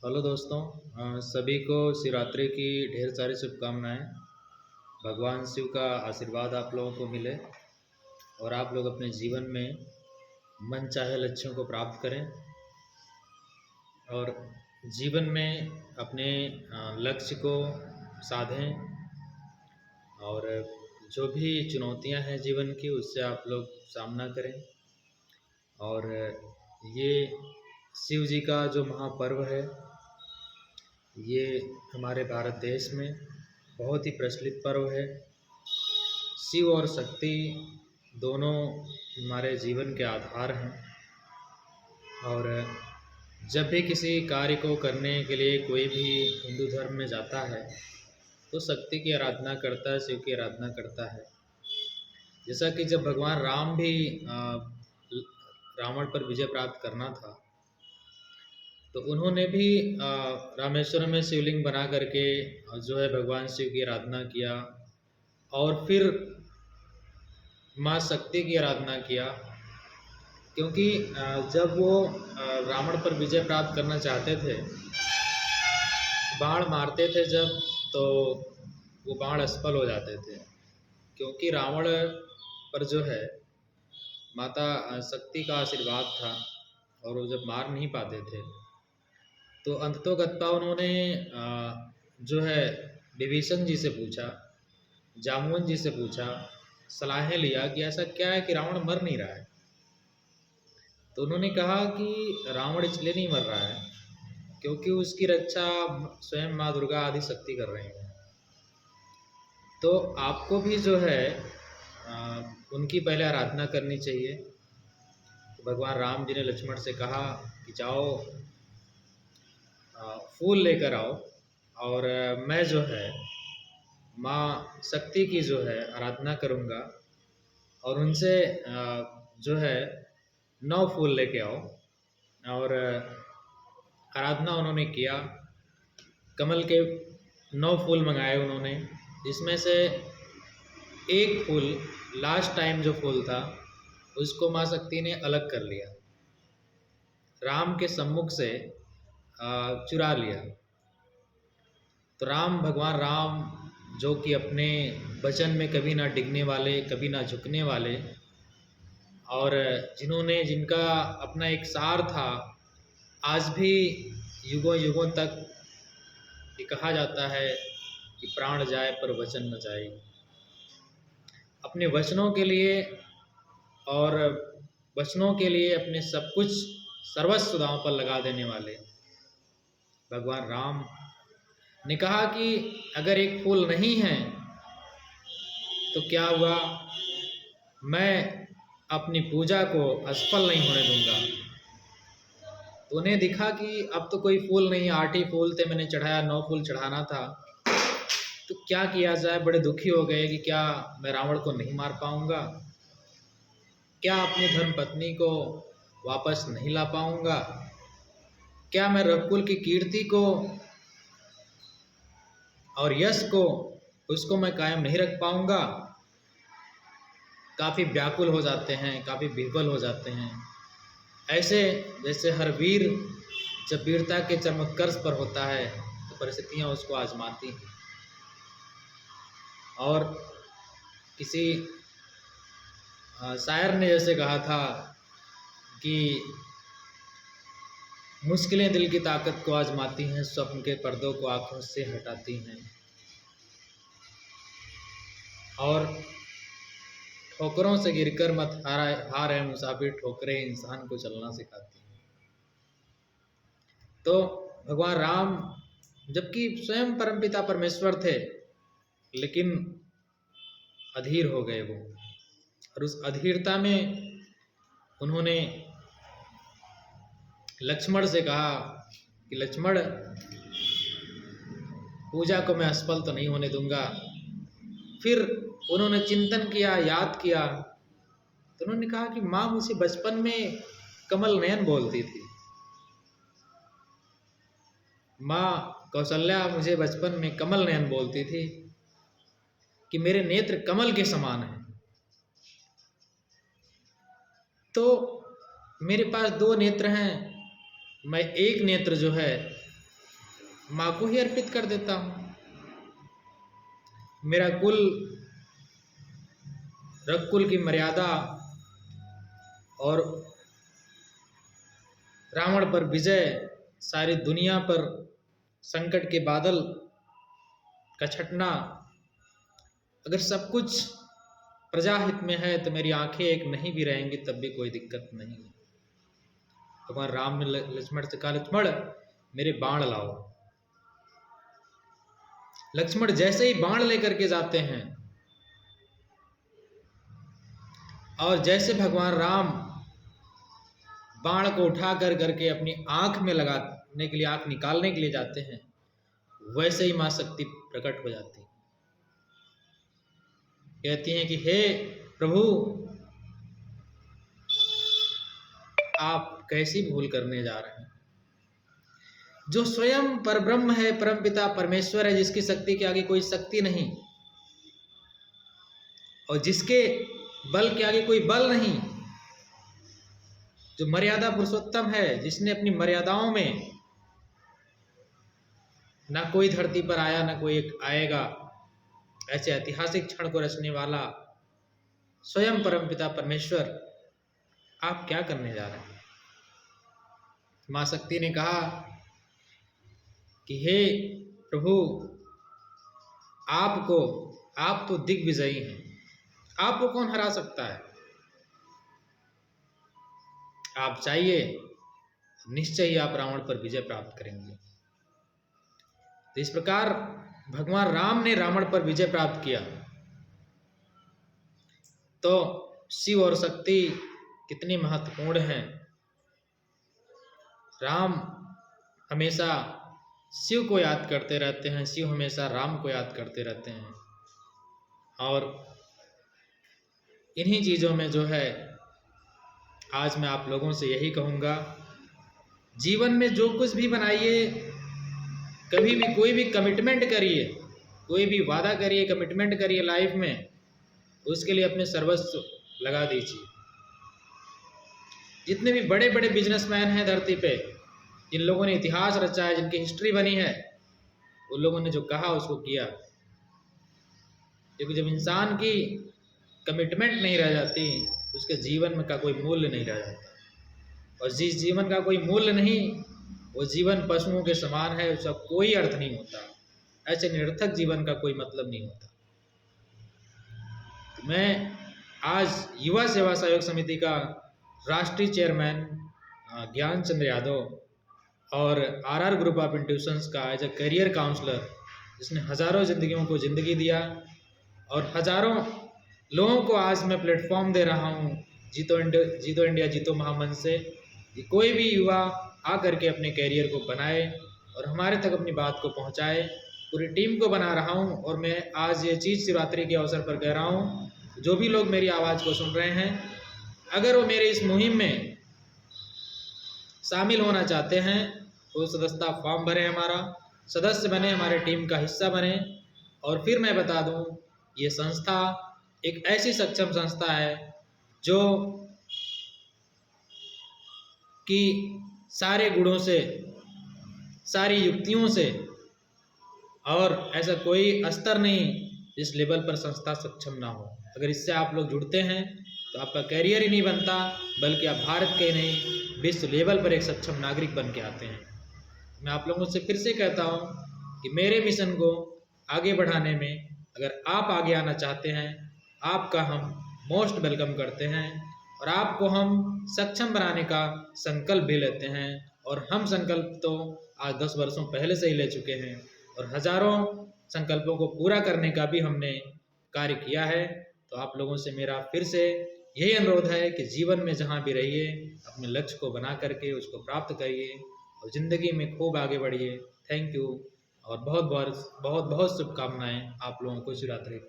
Hello दोस्तों। सभी को शिवरात्रि की ढेर सारी शुभकामनाएं। भगवान शिव का आशीर्वाद आप लोगों को मिले और आप लोग अपने जीवन में मन चाहे लक्ष्यों को प्राप्त करें और जीवन में अपने लक्ष्य को साधें। और जो भी चुनौतियां हैं जीवन की, उससे आप लोग सामना करें। और ये शिव जी का जो महापर्व है, ये हमारे भारत देश में बहुत ही प्रचलित पर्व है। शिव और शक्ति दोनों हमारे जीवन के आधार हैं। और जब भी किसी कार्य को करने के लिए कोई भी हिंदू धर्म में जाता है तो शक्ति की आराधना करता है, शिव की आराधना करता है। जैसा कि जब भगवान राम भी रावण पर विजय प्राप्त करना था तो उन्होंने भी रामेश्वरम में शिवलिंग बना करके जो है भगवान शिव की आराधना किया और फिर माँ शक्ति की आराधना किया। क्योंकि जब वो रावण पर विजय प्राप्त करना चाहते थे, बाण मारते थे जब, तो वो बाण असफल हो जाते थे। क्योंकि रावण पर जो है माता शक्ति का आशीर्वाद था और वो जब मार नहीं पाते थे तो अंततोगत्वा उन्होंने जो है विभीषण जी से पूछा, जामुन जी से पूछा, सलाहें लिया कि ऐसा क्या है कि रावण मर नहीं रहा है। तो उन्होंने कहा कि रावण इसलिए नहीं मर रहा है क्योंकि उसकी रक्षा स्वयं माँ दुर्गा आदि शक्ति कर रही हैं। तो आपको भी जो है उनकी पहले आराधना करनी चाहिए। तो भगवान राम जी ने लक्ष्मण से कहा कि जाओ फूल लेकर आओ और मैं जो है माँ शक्ति की जो है आराधना करूँगा और उनसे जो है 9 फूल लेके आओ। और आराधना उन्होंने किया। कमल के 9 फूल मंगाए उन्होंने, जिसमें से एक फूल लास्ट टाइम जो फूल था उसको माँ शक्ति ने अलग कर लिया, राम के सम्मुख से चुरा लिया। तो भगवान राम जो कि अपने वचन में कभी ना डिगने वाले, कभी ना झुकने वाले, और जिनका अपना एक सार था, आज भी युगों युगों तक ये कहा जाता है कि प्राण जाए पर वचन न जाए। अपने वचनों के लिए और वचनों के लिए अपने सब कुछ सर्वस्व दांव पर लगा देने वाले भगवान राम ने कहा कि अगर एक फूल नहीं है तो क्या हुआ, मैं अपनी पूजा को असफल नहीं होने दूंगा। तो उन्हें दिखा कि अब तो कोई फूल नहीं, 8 ही फूल थे, मैंने चढ़ाया, 9 फूल चढ़ाना था, तो क्या किया जाए। बड़े दुखी हो गए कि क्या मैं रावण को नहीं मार पाऊंगा, क्या अपनी धर्म पत्नी को वापस नहीं ला पाऊंगा, क्या मैं रघुकुल की कीर्ति को और यश को उसको मैं कायम नहीं रख पाऊंगा। काफ़ी व्याकुल हो जाते हैं, काफ़ी विह्वल हो जाते हैं। ऐसे जैसे हर वीर जब वीरता के चरमोत्कर्ष पर होता है तो परिस्थितियां उसको आजमाती हैं। और किसी शायर ने जैसे कहा था कि मुश्किलें दिल की ताकत को आजमाती हैं, स्वप्न के पर्दों को आंखों से हटाती हैं, और ठोकरों से गिरकर मत हार है मुसाफिर, ठोकरें इंसान को चलना सिखाती हैं। तो भगवान राम जबकि स्वयं परमपिता परमेश्वर थे, लेकिन अधीर हो गए वो, और उस अधीरता में उन्होंने लक्ष्मण से कहा कि लक्ष्मण, पूजा को मैं असफल तो नहीं होने दूंगा। फिर उन्होंने चिंतन किया, याद किया, तो उन्होंने कहा कि माँ मुझे बचपन में कमल नयन बोलती थी, माँ कौशल्या मुझे बचपन में कमल नयन बोलती थी कि मेरे नेत्र कमल के समान हैं। तो मेरे पास 2 नेत्र हैं, मैं एक नेत्र जो है माँ को ही अर्पित कर देता हूँ। मेरा कुल, रघुकुल की मर्यादा और रावण पर विजय, सारी दुनिया पर संकट के बादल का छटना, अगर सब कुछ प्रजाहित में है तो मेरी आंखें एक नहीं भी रहेंगी तब भी कोई दिक्कत नहीं। भगवान राम ने लक्ष्मण से कहा, लक्ष्मण मेरे बाण लाओ। लक्ष्मण जैसे ही बाण लेकर के जाते हैं और जैसे भगवान राम बाण को उठा कर करके अपनी आंख में लगाने के लिए, आंख निकालने के लिए जाते हैं, वैसे ही मां शक्ति प्रकट हो जाती है। कहती हैं कि हे प्रभु, आप कैसी भूल करने जा रहे हैं? जो स्वयं परब्रह्म है, परमपिता परमेश्वर है, जिसकी शक्ति के आगे कोई शक्ति नहीं और जिसके बल के आगे कोई बल नहीं, जो मर्यादा पुरुषोत्तम है, जिसने अपनी मर्यादाओं में ना कोई धरती पर आया ना कोई एक आएगा, ऐसे ऐतिहासिक क्षण को रचने वाला स्वयं परमपिता परमेश्वर, आप क्या करने जा रहे हैं? मां शक्ति ने कहा कि हे प्रभु, आप तो दिग्विजयी हैं, आपको कौन हरा सकता है? आप चाहिए निश्चय ही आप रावण पर विजय प्राप्त करेंगे। तो इस प्रकार भगवान राम ने रावण पर विजय प्राप्त किया। तो शिव और शक्ति कितनी महत्वपूर्ण हैं। राम हमेशा शिव को याद करते रहते हैं, शिव हमेशा राम को याद करते रहते हैं। और इन्हीं चीज़ों में जो है आज मैं आप लोगों से यही कहूँगा, जीवन में जो कुछ भी बनाइए, कभी भी कोई भी कमिटमेंट करिए, कोई भी वादा करिए, कमिटमेंट करिए लाइफ में, उसके लिए अपने सर्वस्व लगा दीजिए। जितने भी बड़े बड़े बिजनेसमैन हैं धरती पे, जिन लोगों ने इतिहास रचा है, जिनकी हिस्ट्री बनी है, उन लोगों ने जो कहा उसको किया। क्योंकि जब इंसान की कमिटमेंट नहीं रह जाती, उसके जीवन में का कोई मूल्य नहीं रह जाता। और जिस जीवन का कोई मूल्य नहीं, वो जीवन पशुओं के समान है, उसका कोई अर्थ नहीं होता। ऐसे निरर्थक जीवन का कोई मतलब नहीं होता। तो मैं आज युवा सेवा सहयोग समिति का राष्ट्रीय चेयरमैन ज्ञान चंद्र यादव और आरआर ग्रुप ऑफ इंस्टीट्यूशंस का एज ए करियर काउंसलर, जिसने हज़ारों जिंदगियों को ज़िंदगी दिया और हज़ारों लोगों को आज मैं प्लेटफॉर्म दे रहा हूँ जीतो इंडिया जीतो महामंच से, कि कोई भी युवा आ करके अपने कैरियर को बनाए और हमारे तक अपनी बात को पहुँचाए। पूरी टीम को बना रहा हूँ और मैं आज ये चीज़ शिवरात्रि के अवसर पर कह रहा हूँ, जो भी लोग मेरी आवाज़ को सुन रहे हैं, अगर वो मेरे इस मुहिम में शामिल होना चाहते हैं तो सदस्यता फॉर्म भरें, हमारा सदस्य बने, हमारे टीम का हिस्सा बने। और फिर मैं बता दूं, ये संस्था एक ऐसी सक्षम संस्था है जो कि सारे गुणों से, सारी युक्तियों से, और ऐसा कोई स्तर नहीं जिस लेवल पर संस्था सक्षम ना हो। अगर इससे आप लोग जुड़ते हैं तो आपका कैरियर ही नहीं बनता, बल्कि आप भारत के नहीं विश्व लेवल पर एक सक्षम नागरिक बन के आते हैं। मैं आप लोगों से फिर से कहता हूँ कि मेरे मिशन को आगे बढ़ाने में अगर आप आगे आना चाहते हैं, आपका हम मोस्ट वेलकम करते हैं और आपको हम सक्षम बनाने का संकल्प भी लेते हैं। और हम संकल्प तो आज 10 वर्षों पहले से ही ले चुके हैं और हज़ारों संकल्पों को पूरा करने का भी हमने कार्य किया है। तो आप लोगों से मेरा फिर से यही अनुरोध है कि जीवन में जहाँ भी रहिए, अपने लक्ष्य को बना करके उसको प्राप्त करिए और ज़िंदगी में खूब आगे बढ़िए। थैंक यू और बहुत बहुत शुभकामनाएं आप लोगों को शिवरात्रि।